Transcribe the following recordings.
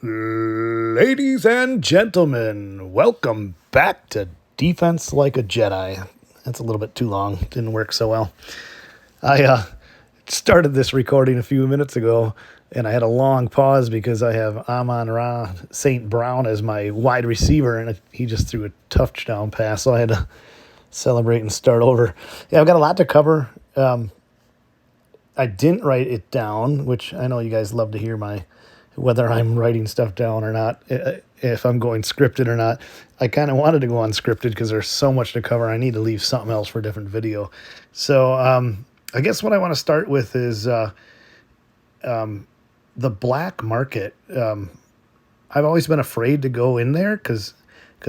Ladies and gentlemen, welcome back to Defense Like a Jedi. That's a little bit too long. Didn't work so well. I started this recording a few minutes ago, and I had a long pause because I have Amon-Ra St. Brown as my wide receiver, and he just threw a touchdown pass, so I had to celebrate and start over. Yeah, I've got a lot to cover. I didn't write it down, which I know you guys love to hear whether I'm writing stuff down or not, if I'm going scripted or not. I kind of wanted to go unscripted because there's so much to cover. I need to leave something else for a different video. So I guess what I want to start with is the black market. I've always been afraid to go in there because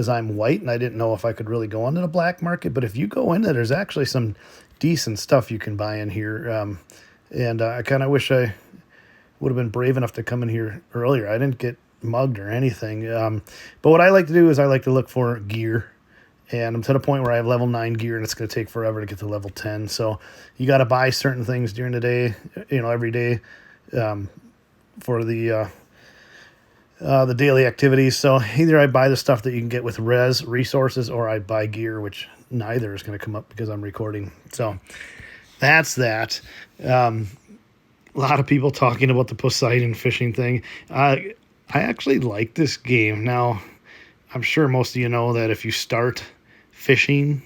I'm white and I didn't know if I could really go into the black market. But if you go in there, there's actually some decent stuff you can buy in here. And I kind of wish I would have been brave enough to come in here earlier. I didn't get mugged or anything. But what I like to do is I like to look for gear. And I'm to the point where I have level 9 gear, and it's going to take forever to get to level 10. So you got to buy certain things during the day, every day for the daily activities. So either I buy the stuff that you can get with resources, or I buy gear, which neither is going to come up because I'm recording. So that's that. A lot of people talking about the Poseidon fishing thing. I actually like this game. Now, I'm sure most of you know that if you start fishing,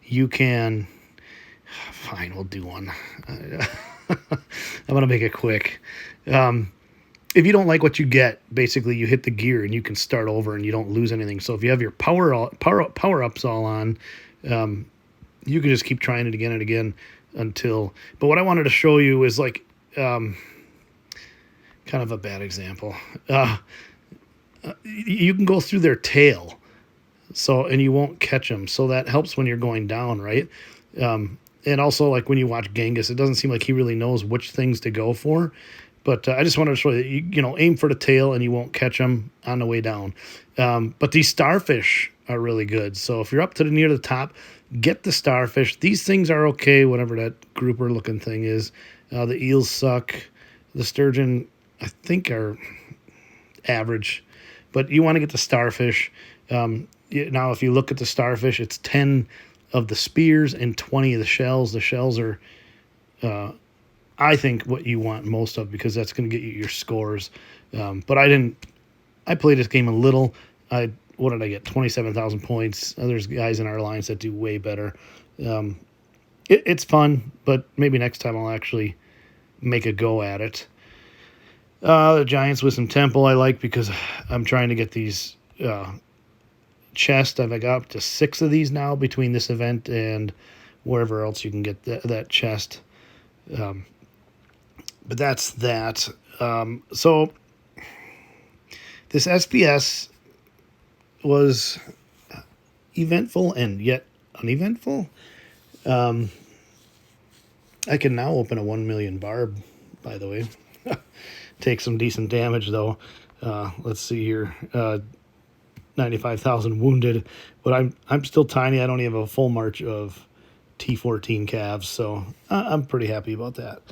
you can... Fine, we'll do one. I'm going to make it quick. If you don't like what you get, basically you hit the gear and you can start over and you don't lose anything. So if you have your power-ups all on, you can just keep trying it again and again until... But what I wanted to show you is like... kind of a bad example. You can go through their tail, and you won't catch them. So that helps when you're going down, right? And also, like when you watch Genghis, it doesn't seem like he really knows which things to go for. But I just wanted to show you that aim for the tail and you won't catch them on the way down. But these starfish are really good. So if you're up to near the top, get the starfish. These things are okay, whatever that grouper looking thing is. The eels suck. The sturgeon, I think, are average. But you want to get the starfish. Now, if you look at the starfish, it's 10 of the spears and 20 of the shells. The shells are, I think, what you want most of because that's going to get you your scores. But I played this game a little. What did I get? 27,000 points. There's guys in our alliance that do way better. It's fun, but maybe next time I'll actually make a go at it. The Giants with some temple I like because I'm trying to get these chests. I've got up to 6 of these now between this event and wherever else you can get that chest. But that's that. So this SPS was eventful and yet uneventful. I can now open a 1 million barb, by the way. Take some decent damage, though. Let's see here. 95,000 wounded. But I'm still tiny. I don't even have a full march of T14 calves, so I'm pretty happy about that.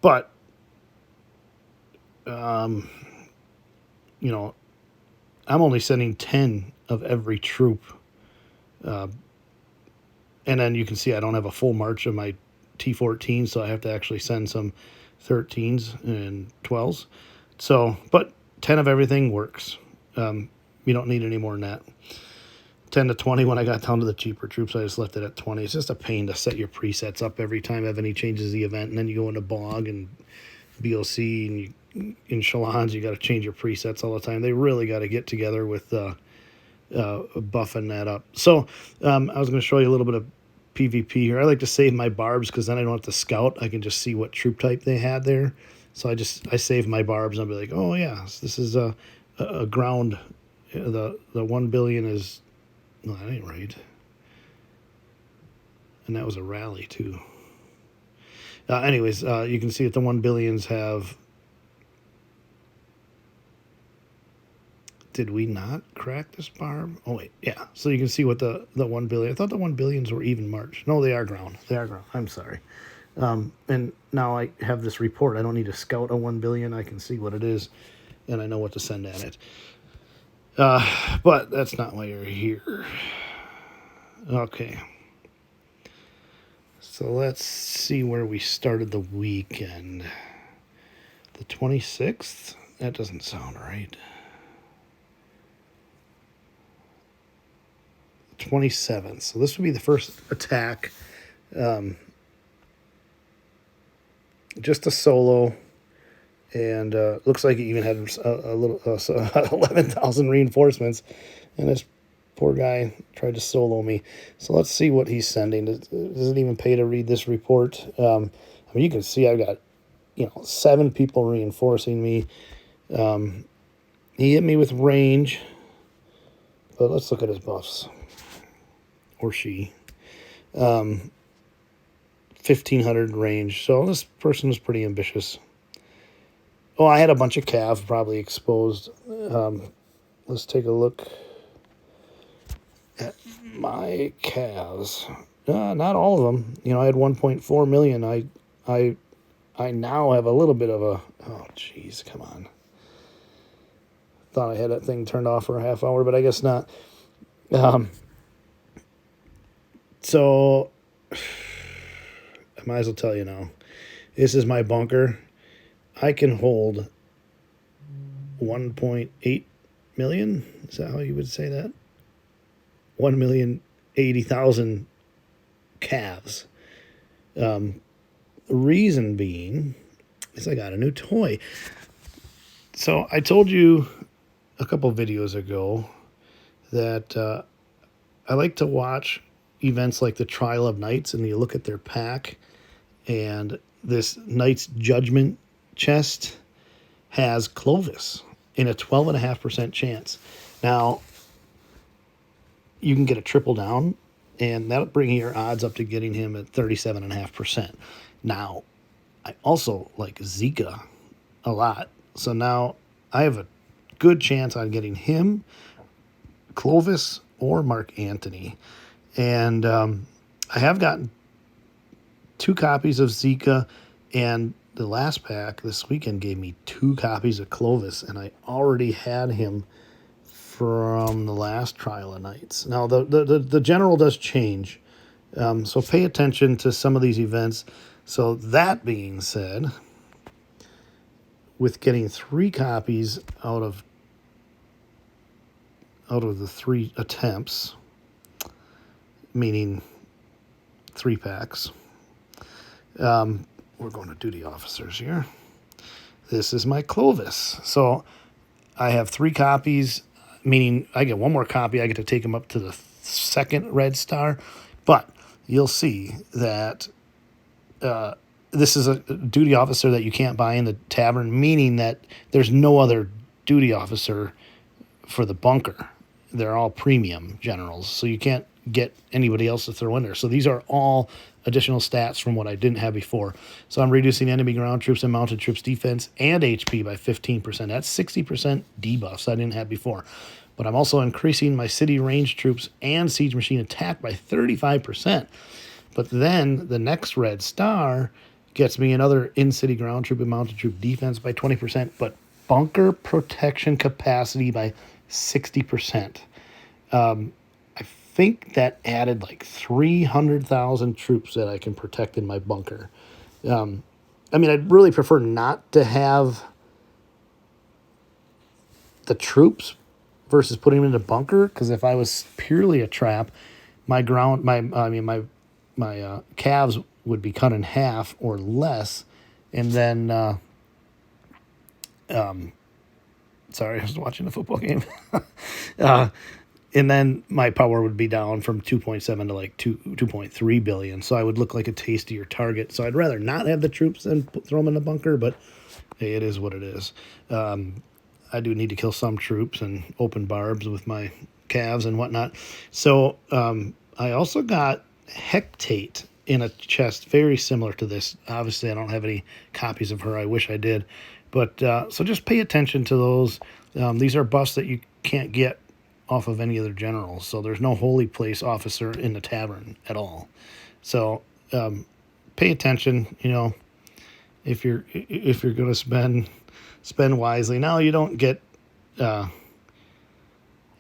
But I'm only sending 10 of every troop. And then you can see I don't have a full march of my T14, so I have to actually send some 13s and 12s. So, but 10 of everything works. You don't need any more than that. 10 to 20 when I got down to the cheaper troops, I just left it at 20. It's just a pain to set your presets up every time Evony changes the event, and then you go into Bog and BOC, and in Chalons, you got to change your presets all the time. They really got to get together with buffing that up. So I was going to show you a little bit of PvP here. I like to save my barbs because then I don't have to scout. I can just see what troop type they had there. So I save my barbs and I'll be like, oh yeah, this is a ground. The 1 billion is, no, that ain't right. And that was a rally too. Anyways, you can see that the 1 billions have. Did we not crack this barb? Oh, wait, yeah. So you can see what the 1 billion... I thought the 1 billions were even March. No, they are ground. They are ground. I'm sorry. And now I have this report. I don't need to scout a 1 billion. I can see what it is. and I know what to send at it. But that's not why you're here. Okay. So let's see where we started the weekend. The 26th? That doesn't sound right. 27th. So this would be the first attack. Just a solo. And looks like it even had a little 11,000 reinforcements. And this poor guy tried to solo me. So let's see what he's sending. Does it even pay to read this report? I mean, you can see I've got 7 people reinforcing me. He hit me with range. But let's look at his buffs. Or she. 1,500 range. So this person was pretty ambitious. Oh, I had a bunch of calves probably exposed. Let's take a look at my calves. Not all of them. I had 1.4 million. I now have a little bit of a... Oh, jeez, come on. Thought I had that thing turned off for a half hour, but I guess not. So, I might as well tell you now. This is my bunker. I can hold 1.8 million. Is that how you would say that? 1,080,000 calves. Reason being is I got a new toy. So I told you a couple videos ago that I like to watch events like the Trial of Knights, and you look at their pack, and this Knight's Judgment chest has Clovis in a 12.5% chance. Now, you can get a triple down, and that'll bring your odds up to getting him at 37.5%. Now, I also like Zika a lot, so now I have a good chance on getting him, Clovis, or Mark Antony. And I have gotten 2 copies of Zika, and the last pack this weekend gave me 2 copies of Clovis, and I already had him from the last Trial of Knights. Now, the general does change, so pay attention to some of these events. So that being said, with getting 3 copies out of the 3 attempts, meaning 3 packs, we're going to duty officers here. This is my Clovis. So I have 3 copies, meaning I get 1 more copy. I get to take him up to the 2nd red star. But you'll see that this is a duty officer that you can't buy in the tavern, meaning that there's no other duty officer for the bunker. They're all premium generals, so you can't get anybody else to throw in there. So these are all additional stats from what I didn't have before. So I'm reducing enemy ground troops and mounted troops defense and HP by 15%. That's 60% debuffs I didn't have before. But I'm also increasing my city range troops and siege machine attack by 35%. But then the next red star gets me another in-city ground troop and mounted troop defense by 20%, but bunker protection capacity by 60%. I think that added like 300,000 troops that I can protect in my bunker. I mean, I'd really prefer not to have the troops versus putting them in a bunker, because if I was purely a trap, my calves would be cut in half or less, and then sorry, I was watching a football game. And then my power would be down from 2.7 to like 2.3 billion. So I would look like a tastier target. So I'd rather not have the troops than throw them in the bunker, but hey, it is what it is. I do need to kill some troops and open barbs with my calves and whatnot. So I also got Hectate in a chest very similar to this. Obviously, I don't have any copies of her. I wish I did. But so just pay attention to those. These are buffs that you can't get off of any other generals. So there's no holy place officer in the tavern at all. So pay attention. If you're going to spend spend wisely. Now you don't get the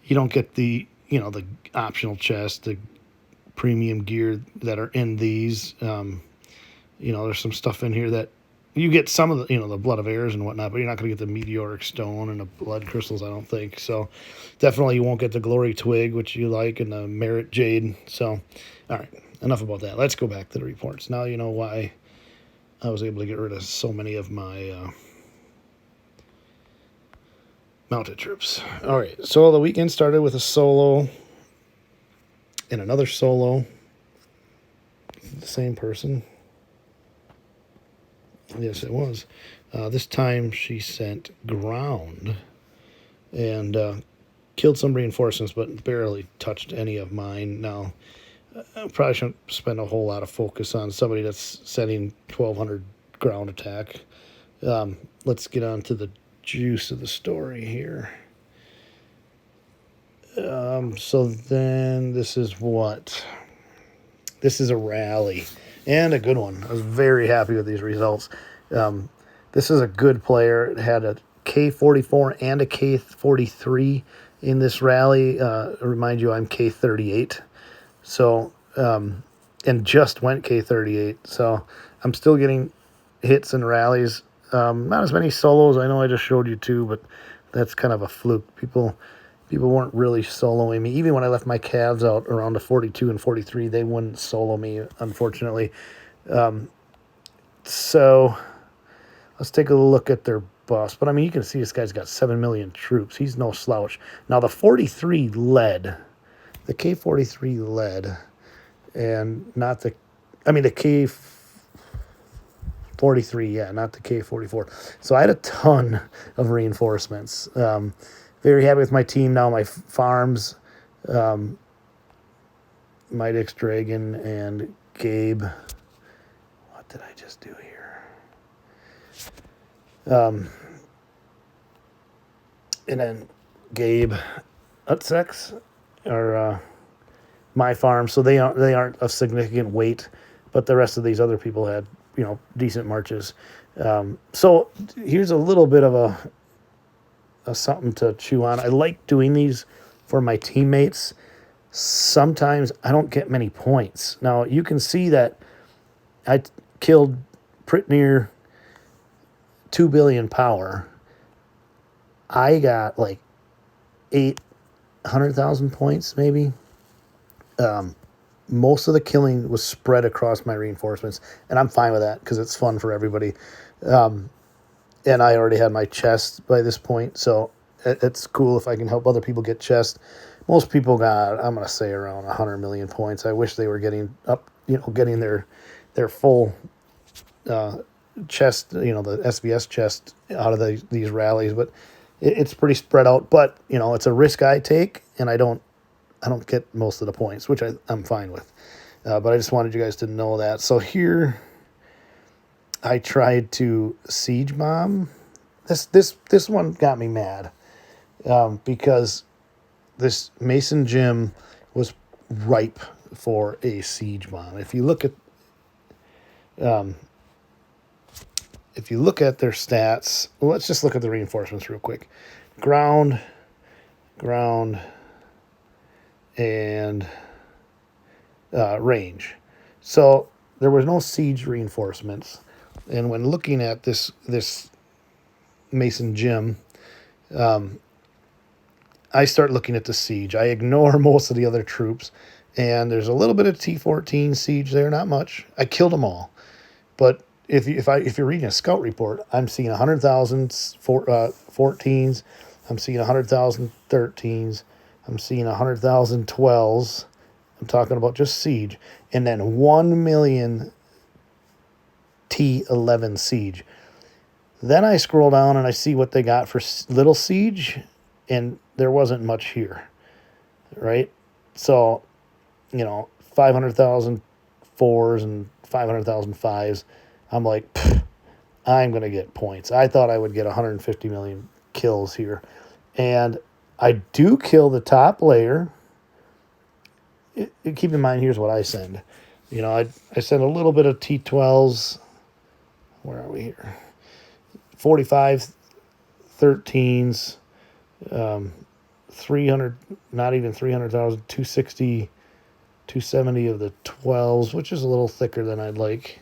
the optional chest, the premium gear that are in these. There's some stuff in here that you get some of the blood of heirs and whatnot, but you're not going to get the meteoric stone and the blood crystals, I don't think. So definitely you won't get the glory twig, which you like, and the merit jade. So, all right, enough about that. Let's go back to the reports. Now you know why I was able to get rid of so many of my mounted troops. All right, so the weekend started with a solo and another solo. The same person. Yes, it was. This time she sent ground and killed some reinforcements, but barely touched any of mine. Now, I probably shouldn't spend a whole lot of focus on somebody that's sending 1,200 ground attack. Let's get on to the juice of the story here. So then this is what? This is a rally. And a good one. I was very happy with these results. This is a good player. It had a K44 and a K43 in this rally. Remind you, I'm K38. So, and just went K38. So I'm still getting hits and rallies. Not as many solos. I know I just showed you two, but that's kind of a fluke. People weren't really soloing me. Even when I left my calves out around the 42 and 43, they wouldn't solo me, unfortunately. So let's take a look at their boss. But, I mean, you can see this guy's got 7 million troops. He's no slouch. Now, the 43 led. The K43 led. And not the... I mean, the K43, yeah, not the K44. So I had a ton of reinforcements. Very happy with my team now. My farms, Midex Dragon and Gabe. What did I just do here? And then Gabe Utsex are my farm, so they aren't of significant weight, but the rest of these other people had decent marches. So here's a little bit of a something to chew on. I like doing these for my teammates. Sometimes I don't get many points. Now, you can see that I killed pretty near 2 billion power. I got like 800,000 points, maybe. Most of the killing was spread across my reinforcements, and I'm fine with that because it's fun for everybody. And I already had my chest by this point, so it's cool if I can help other people get chest. Most people got, I'm going to say, around 100 million points. I wish they were getting up, getting their full chest, the SBS chest out of these rallies. But it's pretty spread out. But, it's a risk I take, and I don't get most of the points, which I'm fine with. But I just wanted you guys to know that. So here... I tried to siege bomb. This one got me mad because this Mason Gym was ripe for a siege bomb. If you look at their stats, well, let's just look at the reinforcements real quick. Ground, and range. So there was no siege reinforcements. And when looking at this Mason Gym, I start looking at the siege. I ignore most of the other troops, and there's a little bit of T14 siege there, not much. I killed them all, but if you're reading a scout report, I'm seeing 100,000 14s, I'm seeing 100,000 13s, I'm seeing 100,000 12s. I'm talking about just siege, and then 1 million. T11 siege. Then I scroll down and I see what they got for little siege, and there wasn't much here, right? So, 500,000 4s and 500,000 5s. I'm like, I'm going to get points. I thought I would get 150 million kills here. And I do kill the top layer. Keep in mind, here's what I send. I send a little bit of T12s. Where are we here? 45 13s, 300, not even 300,000, 260, 270 of the 12s, which is a little thicker than I'd like.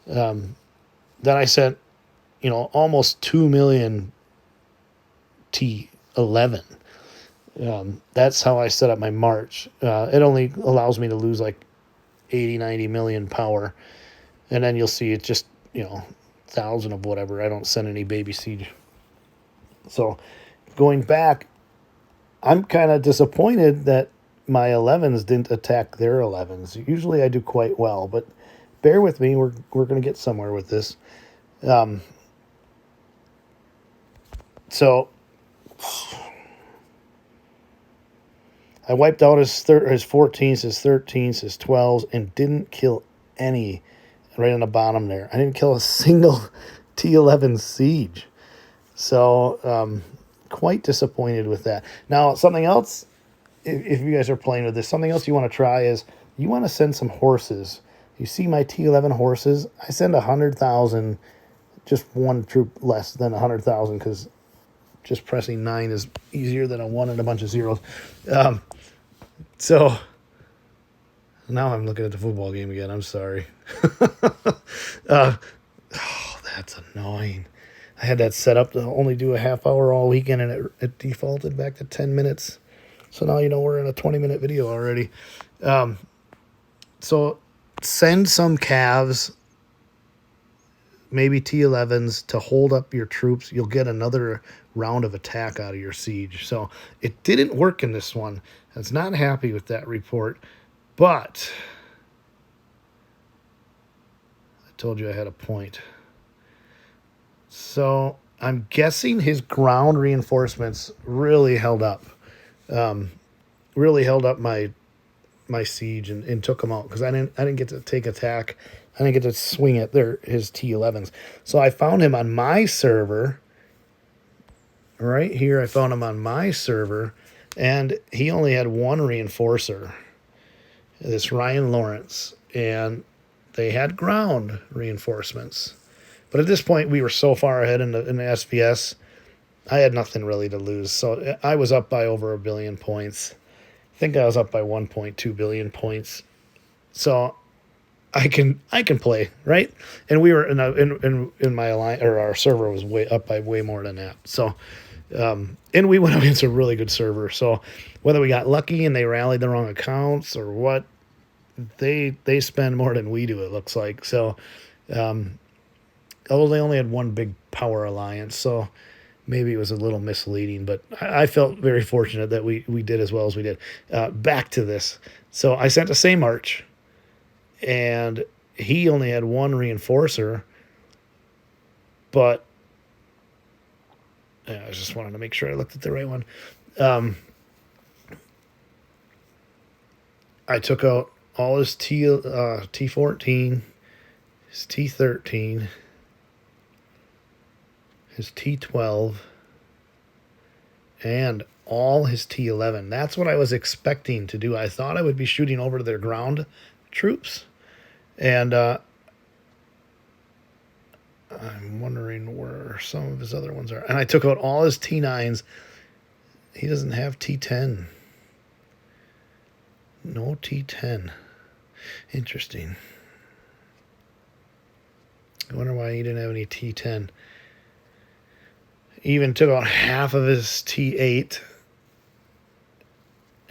Then I sent, almost 2 million T11. That's how I set up my March. It only allows me to lose like 80, 90 million power. And then you'll see it just, 1,000 of whatever. I don't send any baby siege. So going back, I'm kind of disappointed that my 11s didn't attack their 11s. Usually I do quite well, but bear with me. We're going to get somewhere with this. So I wiped out his 14s, his 13s, his 12s, and didn't kill any right on the bottom there. I didn't kill a single T11 siege. So quite disappointed with that. Now, something else, if you guys are playing with this, something else you want to try is you want to send some horses. You see my T11 horses? I send 100,000, just one troop less than 100,000 because just pressing 9 is easier than a 1 and a bunch of zeros. So now I'm looking at the football game again. I'm sorry. That's annoying. I had that set up to only do a half hour all weekend, and it defaulted back to 10 minutes. So now we're in a 20-minute video already. So send some calves, maybe T11s, to hold up your troops. You'll get another round of attack out of your siege. So it didn't work in this one. I was not happy with that report, but I told you I had a point. So I'm guessing his ground reinforcements really held up. Really held up my siege and took him out because I didn't get to take attack. I didn't get to swing at his T11s. So I found him on my server. Right here, I found him on my server, and he only had one reinforcer, this Ryan Lawrence, and they had ground reinforcements. But at this point, we were so far ahead in the SVS, I had nothing really to lose. So I was up by over 1 billion points. I think I was up by 1.2 billion points. So I can play, right? And we were in my alliance, or our server was way up by way more than that. So, and we went against a really good server. So whether we got lucky and they rallied the wrong accounts or what, they spend more than we do, it looks like. So, although they only had one big power alliance, so maybe it was a little misleading, but I felt very fortunate that we did as well as we did. Back to this. So I sent the same march, and he only had one reinforcer, but I just wanted to make sure I looked at the right one. I took out all his T14, his T13, his T12, and all his T11. That's what I was expecting to do. I thought I would be shooting over to their ground troops, and I'm wondering where some of his other ones are. And I took out all his T9s. He doesn't have T10. No T10. Interesting. I wonder why he didn't have any T10. Even took out half of his T8,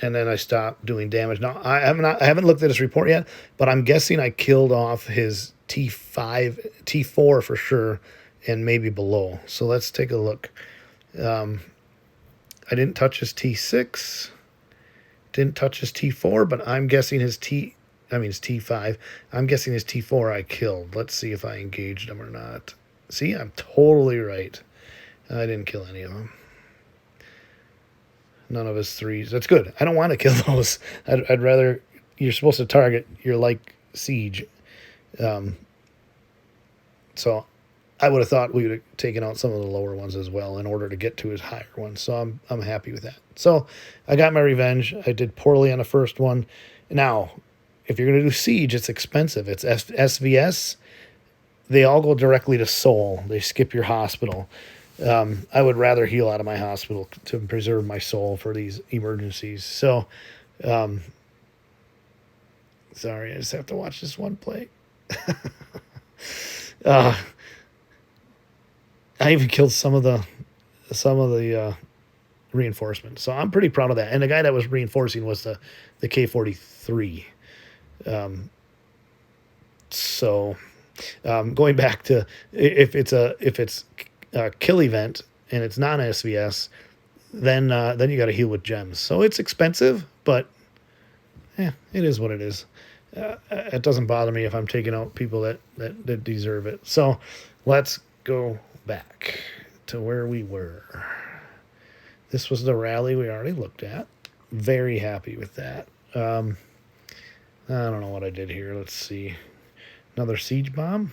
and then I stopped doing damage. Now I haven't looked at his report yet, but I'm guessing I killed off his T5, T4 for sure, and maybe below. So let's take a look. I didn't touch his T6, didn't touch his T4, but I'm guessing his T5. I'm guessing his T4 I killed. Let's see if I engaged him or not. See, I'm totally right. I didn't kill any of them. None of his 3s. That's good. I don't want to kill those. I'd rather... You're supposed to target your siege. So I would have thought we would have taken out some of the lower ones as well in order to get to his higher ones. So I'm happy with that. So I got my revenge. I did poorly on the first one. Now, if you're going to do siege, it's expensive. It's SVS. They all go directly to Seoul. They skip your hospital. I would rather heal out of my hospital to preserve my soul for these emergencies. So, sorry, I just have to watch this one play. uh, I even killed some of the reinforcements, so I'm pretty proud of that. And the guy that was reinforcing was the K-43. So, going back to if it's a kill event and it's not an SVS, then you got to heal with gems. So it's expensive, but it is what it is. It doesn't bother me if I'm taking out people that deserve it. So let's go back to where we were. This was the rally we already looked at. Very happy with that. I don't know what I did here. Let's see. Another siege bomb.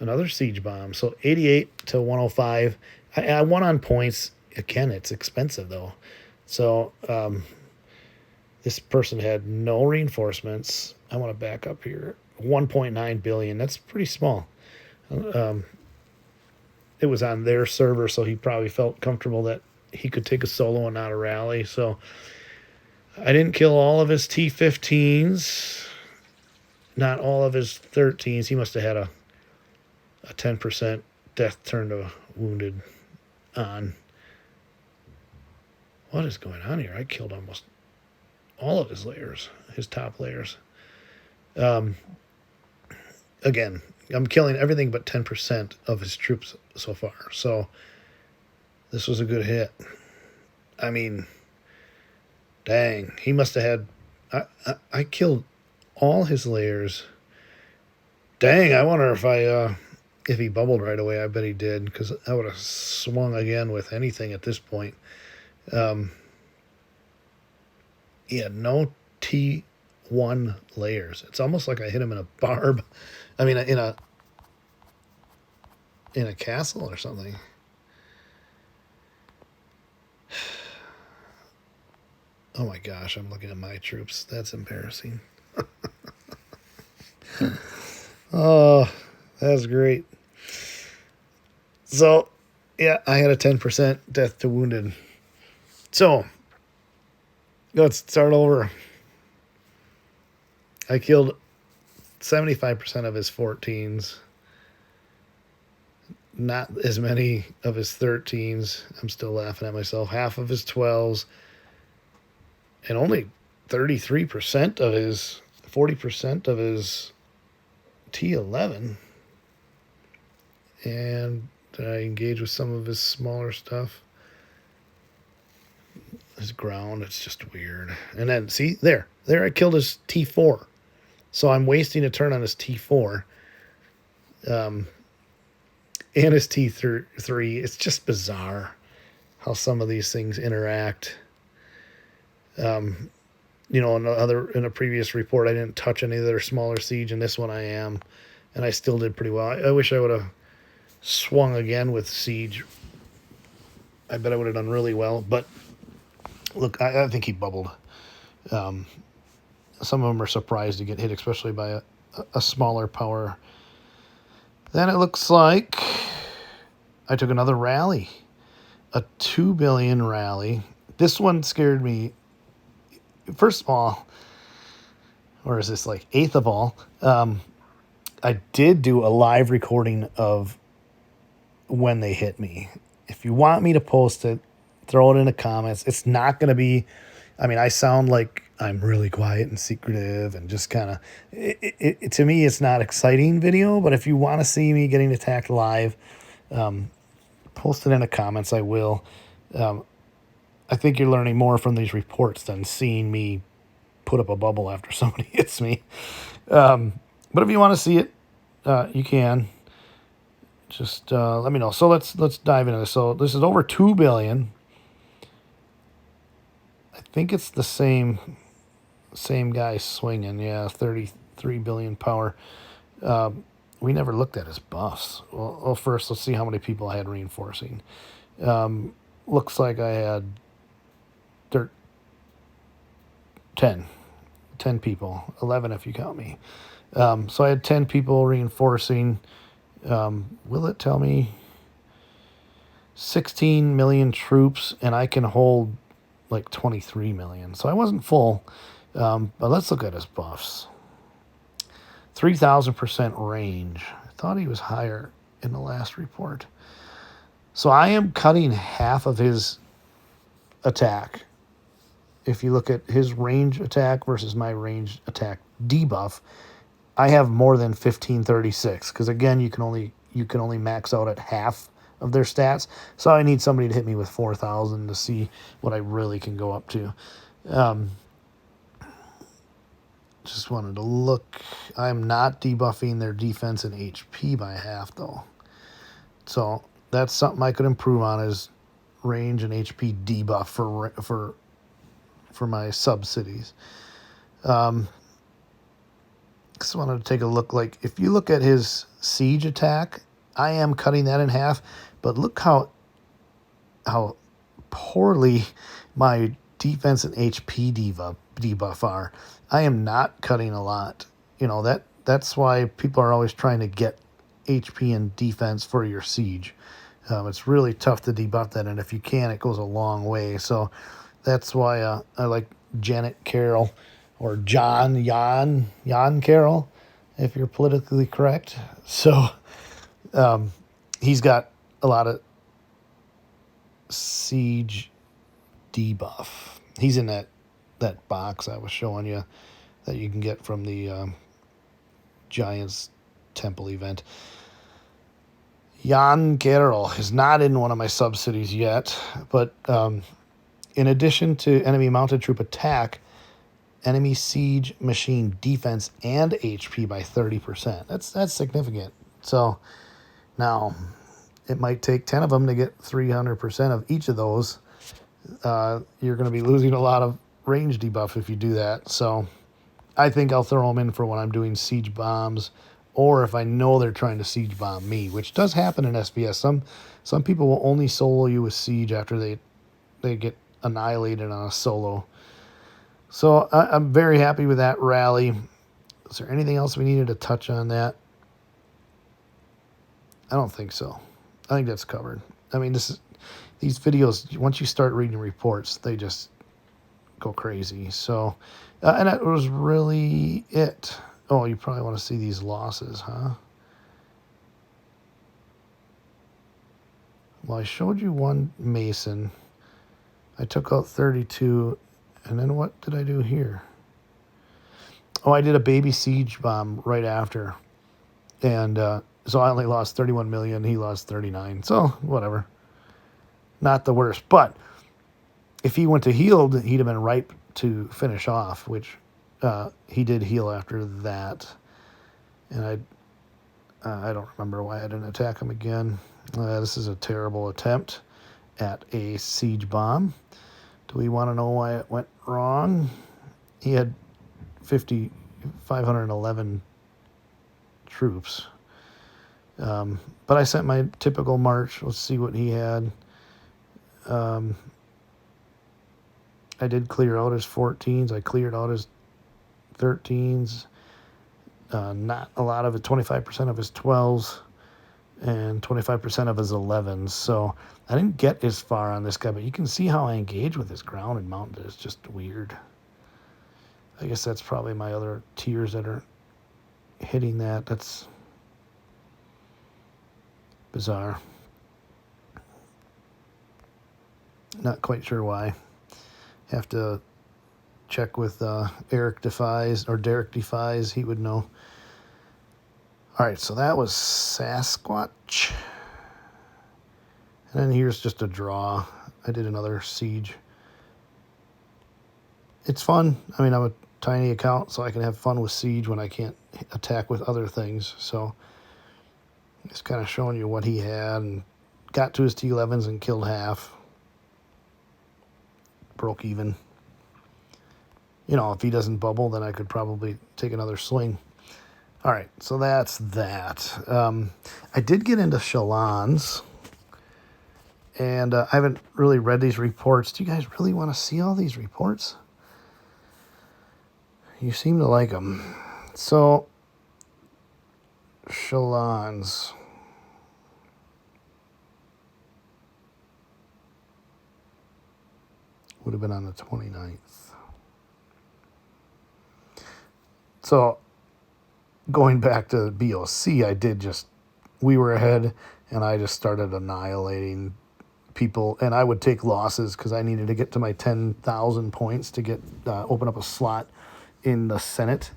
Another siege bomb. So 88 to 105. I won on points. Again, it's expensive though. So this person had no reinforcements. I want to back up here. 1.9 billion. That's pretty small. It was on their server, so he probably felt comfortable that he could take a solo and not a rally. So I didn't kill all of his T-15s, not all of his 13s. He must have had a 10% death turn to wounded on. What is going on here? I killed almost all of his layers, his top layers. Again, I'm killing everything but 10% of his troops so far. So this was a good hit. I mean, dang, he must have had... I killed all his layers. Dang, I wonder if he bubbled right away. I bet he did, because I would have swung again with anything at this point. He had no T1 layers. It's almost like I hit him in a barb. I mean, in a castle or something. Oh my gosh, I'm looking at my troops. That's embarrassing. Oh, that's great. So, yeah, I had a 10% death to wounded. So, let's start over. I killed 75% of his 14s. Not as many of his 13s. I'm still laughing at myself. Half of his 12s. And only 33% of his... 40% of his T11. And I engage with some of his smaller stuff. His ground, it's just weird. And then, see, there I killed his T4. So I'm wasting a turn on his T4. And his T3. It's just bizarre how some of these things interact. In a previous report, I didn't touch any of their smaller siege. In this one, I am. And I still did pretty well. I wish I would have swung again with siege. I bet I would have done really well. But look, I think he bubbled. Some of them are surprised to get hit, especially by a smaller power. Then it looks like I took another rally. A 2 billion rally. This one scared me. First of all, or is this like eighth of all? I did do a live recording of when they hit me. If you want me to post it, throw it in the comments. It's not going to be... I mean, I sound like I'm really quiet and secretive and just kind of... To me, it's not exciting video, but if you want to see me getting attacked live, post it in the comments. I will. I think you're learning more from these reports than seeing me put up a bubble after somebody hits me. But if you want to see it, you can. Just let me know. So let's dive into this. So this is over 2 billion. I think it's the same guy swinging. Yeah, 33 billion power. We never looked at his buffs. Well, first let's see how many people I had reinforcing. Looks like I had 10 people, 11 if you count me. So I had 10 people reinforcing. Will it tell me? 16 million troops, and I can hold like 23 million. So I wasn't full. But let's look at his buffs. 3,000% range. I thought he was higher in the last report. So I am cutting half of his attack. If you look at his range attack versus my range attack debuff, I have more than 1536 because again you can only max out at half of their stats. So I need somebody to hit me with 4,000 to see what I really can go up to. Just wanted to look. I'm not debuffing their defense and HP by half though. So that's something I could improve on is range and HP debuff for my sub-cities. Just wanted to take a look. Like, if you look at his siege attack, I am cutting that in half, but look how poorly my defense and HP debuff are. I am not cutting a lot. You know, that's why people are always trying to get HP and defense for your siege. It's really tough to debuff that, and if you can, it goes a long way. So that's why I like Janet Carroll or Jan Carroll, if you're politically correct. So he's got a lot of siege debuff. He's in that box I was showing you that you can get from the Giants Temple event. Jan Carroll is not in one of my sub-cities yet, but in addition to enemy mounted troop attack, enemy siege machine defense and HP by 30%. That's significant. So now it might take 10 of them to get 300% of each of those. You're going to be losing a lot of range debuff if you do that. So I think I'll throw them in for when I'm doing siege bombs, or if I know they're trying to siege bomb me, which does happen in SBS. Some people will only solo you with siege after they get annihilated on a solo. So I'm very happy with that rally. Is there anything else we needed to touch on that? I don't think so. I think that's covered. I mean, these videos, once you start reading reports, they just go crazy. So, and that was really it. Oh, you probably want to see these losses, huh? Well, I showed you one Mason. I took out 32. And then what did I do here? Oh, I did a baby siege bomb right after. And so I only lost 31 million. He lost 39. So whatever. Not the worst. But if he went to healed, he'd have been ripe to finish off, which he did heal after that. And I don't remember why I didn't attack him again. This is a terrible attempt at a siege bomb. Do we want to know why it went wrong? He had 511 troops. But I sent my typical march. Let's see what he had. I did clear out his 14s. I cleared out his 13s. Not a lot of it. 25% of his 12s. And 25% of his 11s. So I didn't get as far on this guy, but you can see how I engage with his ground and mountain. It's just weird. I guess that's probably my other tiers that are hitting that. That's bizarre. Not quite sure why. Have to check with Derek Defies. He would know. All right, so that was Sasquatch. And then here's just a draw. I did another siege. It's fun. I mean, I'm a tiny account, so I can have fun with siege when I can't attack with other things. So just kind of showing you what he had, and got to his T11s and killed half. Broke even. You know, if he doesn't bubble, then I could probably take another swing. All right, so that's that. I did get into Chalons, and I haven't really read these reports. Do you guys really want to see all these reports? You seem to like them. So, Chalons. Would have been on the 29th. So going back to BOC, we were ahead, and I just started annihilating people, and I would take losses because I needed to get to my 10,000 points to get open up a slot in the Senate,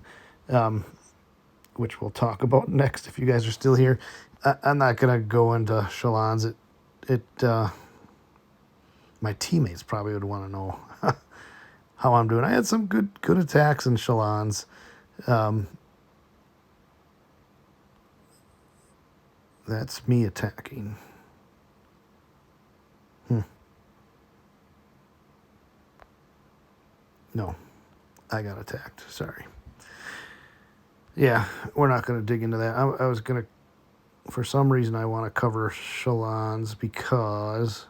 which we'll talk about next if you guys are still here. I'm not gonna go into Chalons. My teammates probably would want to know how I'm doing. I had some good attacks in Chalons. That's me attacking. No, I got attacked. Sorry. Yeah, we're not going to dig into that. I was going to, for some reason, I want to cover Chalons because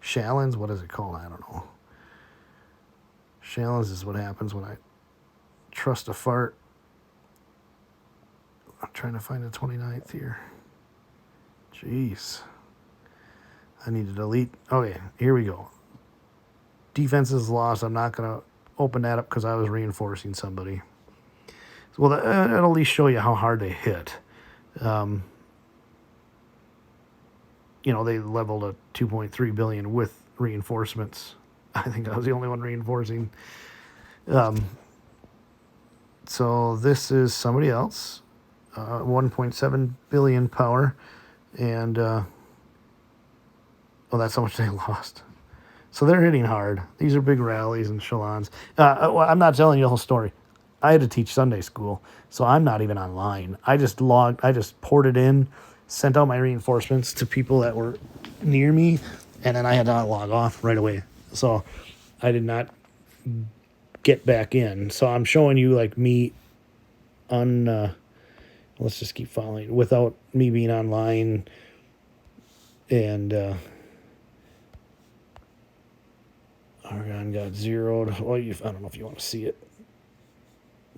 Chalons, what is it called? I don't know. Chalons is what happens when I trust a fart. I'm trying to find the 29th here. Jeez. I need to delete. Okay, here we go. Defense is lost. I'm not going to open that up because I was reinforcing somebody. Well, that'll at least show you how hard they hit. They leveled a 2.3 billion with reinforcements. I think I was the only one reinforcing. So this is somebody else. 1.7 billion power. And, that's how much they lost. So they're hitting hard. These are big rallies in Chalons. I'm not telling you the whole story. I had to teach Sunday school, so I'm not even online. I just ported in, sent out my reinforcements to people that were near me, and then I had to log off right away. So I did not get back in. So I'm showing you like me let's just keep following without me being online, and Argon got zeroed. Well, I don't know if you want to see it.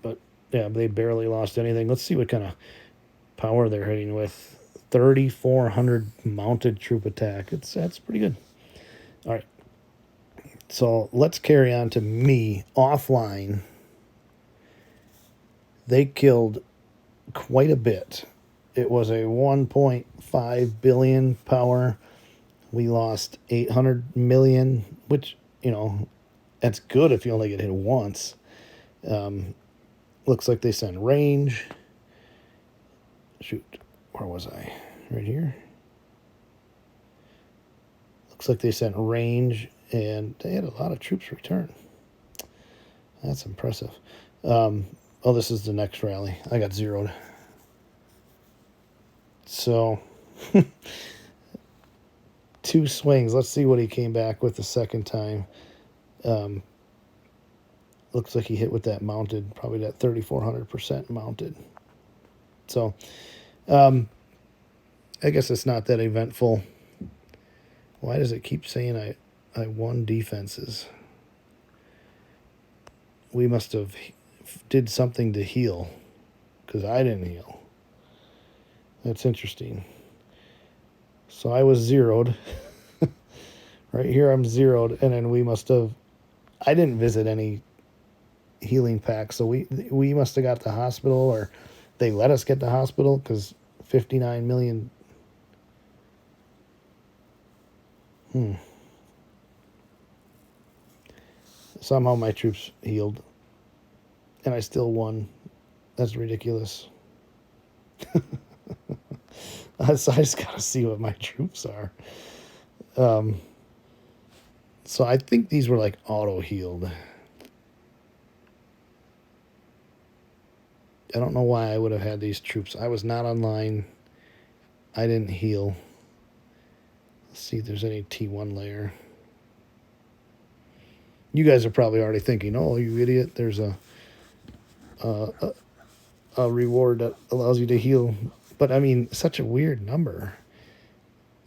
But, yeah, they barely lost anything. Let's see what kind of power they're hitting with. 3,400 mounted troop attack. That's pretty good. All right. So let's carry on to me offline. They killed quite a bit. It was a 1.5 billion power. We lost 800 million, which, that's good if you only get hit once. Looks like they sent range. Shoot, where was I? Right here. Looks like they sent range, and they had a lot of troops return. That's impressive. This is the next rally. I got zeroed. So, 2 swings. Let's see what he came back with the second time. Looks like he hit with that mounted, probably that 3,400% mounted. So, I guess it's not that eventful. Why does it keep saying I won defenses? We must have did something to heal, because I didn't heal. That's interesting. So I was zeroed. Right here I'm zeroed, and then we must have... I didn't visit any healing packs, so we must have got the hospital, or they let us get the hospital, because 59 million... Somehow my troops healed, and I still won. That's ridiculous. I just gotta see what my troops are. So I think these were like auto-healed. I don't know why I would have had these troops. I was not online. I didn't heal. Let's see if there's any T1 layer. You guys are probably already thinking, oh, you idiot, there's a reward that allows you to heal. But, I mean, such a weird number.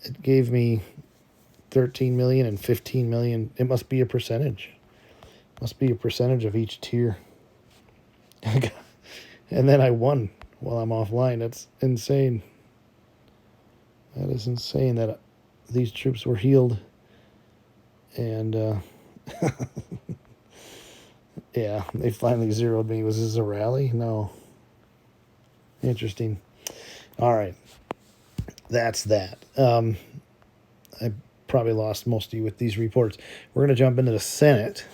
It gave me 13 million and 15 million. It must be a percentage. It must be a percentage of each tier. And then I won while I'm offline. That's insane. That is insane that these troops were healed. And Yeah, they finally zeroed me. Was this a rally? No. Interesting. All right. That's that. I probably lost most of you with these reports. We're going to jump into the Senate.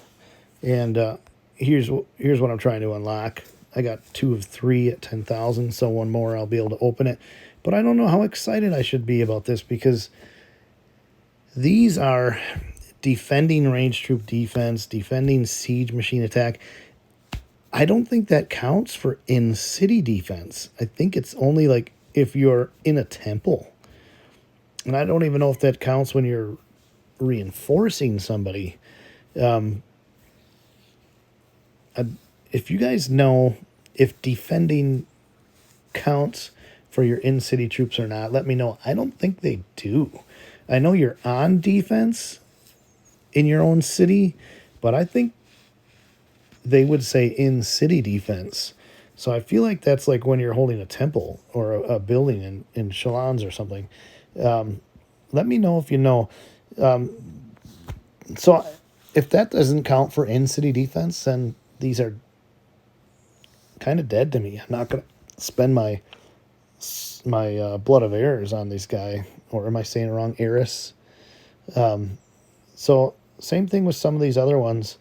And here's what I'm trying to unlock. I got 2 of 3 at 10,000, so one more I'll be able to open it. But I don't know how excited I should be about this because these are defending range troop defense, defending siege machine attack. I don't think that counts for in-city defense. I think it's only like if you're in a temple. And I don't even know if that counts when you're reinforcing somebody. If you guys know if defending counts for your in-city troops or not, let me know. I don't think they do. I know you're on defense in your own city, but I think they would say in-city defense. So I feel like that's like when you're holding a temple or a building in Chalons or something. Let me know if you know. So if that doesn't count for in-city defense, then these are kind of dead to me. I'm not going to spend my blood of heirs on this guy. Or am I saying it wrong? Eris. So same thing with some of these other ones.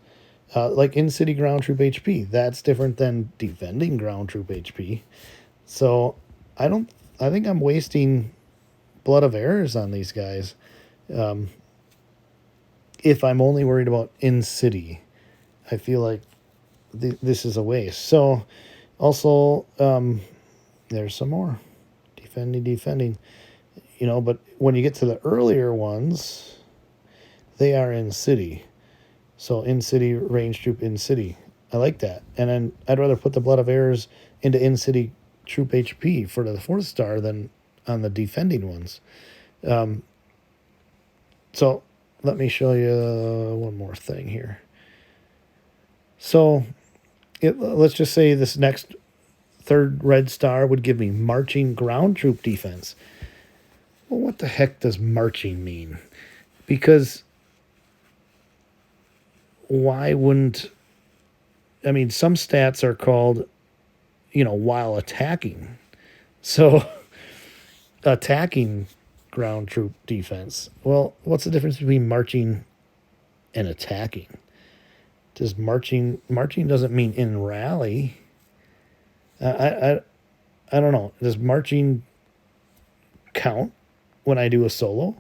Like in-city ground troop HP. That's different than defending ground troop HP. So I think I'm wasting blood of heirs on these guys. If I'm only worried about in-city, I feel like this is a waste. So also, there's some more. Defending. But when you get to the earlier ones, they are in-city. So in-city, range troop in-city. I like that. And then I'd rather put the blood of heirs into in-city troop HP for the 4th star than on the defending ones. So let me show you one more thing here. So let's just say this next 3rd red star would give me marching ground troop defense. Well, what the heck does marching mean? Because why wouldn't... I mean, some stats are called, while attacking. So attacking ground troop defense. Well, what's the difference between marching and attacking? Does marching doesn't mean in rally. I don't know. Does marching count when I do a solo?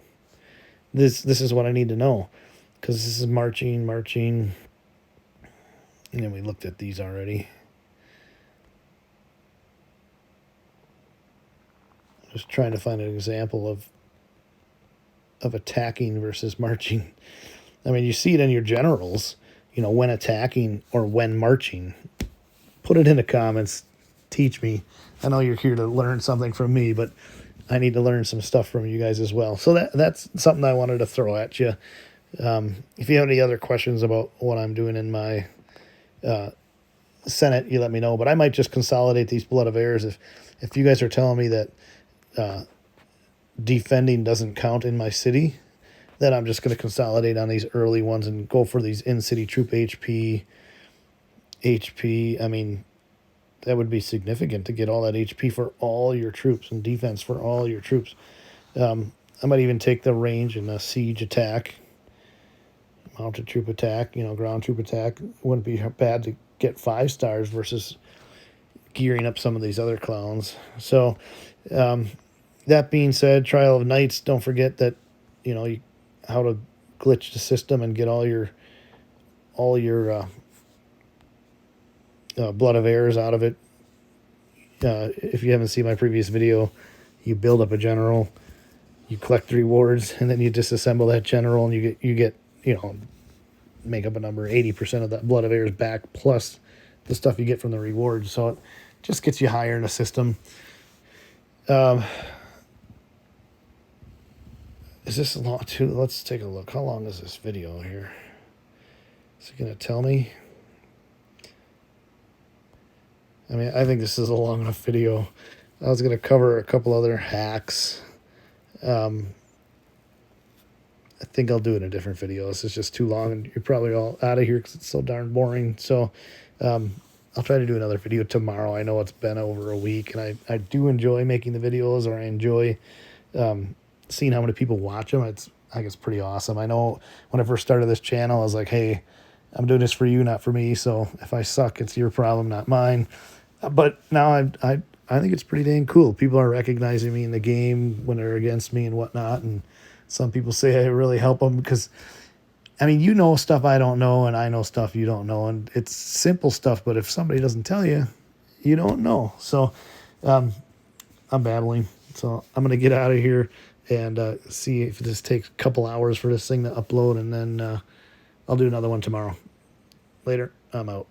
This is what I need to know, because this is marching, and then we looked at these already. Just trying to find an example of attacking versus marching. I mean, you see it in your generals, when attacking or when marching. Put it in the comments. Teach me. I know you're here to learn something from me, but I need to learn some stuff from you guys as well. So that's something I wanted to throw at you. If you have any other questions about what I'm doing in my Senate, you let me know. But I might just consolidate these blood of heirs if you guys are telling me that defending doesn't count in my city. Then I'm just going to consolidate on these early ones and go for these in-city troop HP. I mean, that would be significant to get all that HP for all your troops and defense for all your troops. I might even take the range and a siege attack, mounted troop attack, ground troop attack. Wouldn't be bad to get 5 stars versus gearing up some of these other clowns. So that being said, Trial of Knights, don't forget that, how to glitch the system and get all your blood of heirs out of it. If you haven't seen my previous video, you build up a general, you collect the rewards, and then you disassemble that general, and you get make up a number, 80% of that blood of heirs back, plus the stuff you get from the rewards. So it just gets you higher in the system. Is this long too? Let's take a look. How long is this video here? Is it going to tell me? I mean, I think this is a long enough video. I was going to cover a couple other hacks. I think I'll do it in a different video. This is just too long, and you're probably all out of here because it's so darn boring. So I'll try to do another video tomorrow. I know it's been over a week, and I do enjoy making the videos, or I enjoy seeing how many people watch them. I think it's pretty awesome. I know when I first started this channel, I was like, hey, I'm doing this for you, not for me. So if I suck, it's your problem, not mine. But now I think it's pretty dang cool. People are recognizing me in the game when they're against me and whatnot. And some people say I really help them because, I mean, you know stuff I don't know, and I know stuff you don't know. And it's simple stuff, but if somebody doesn't tell you, you don't know. So I'm babbling. So I'm going to get out of here and see if this takes a couple hours for this thing to upload, and then I'll do another one tomorrow. Later. I'm out.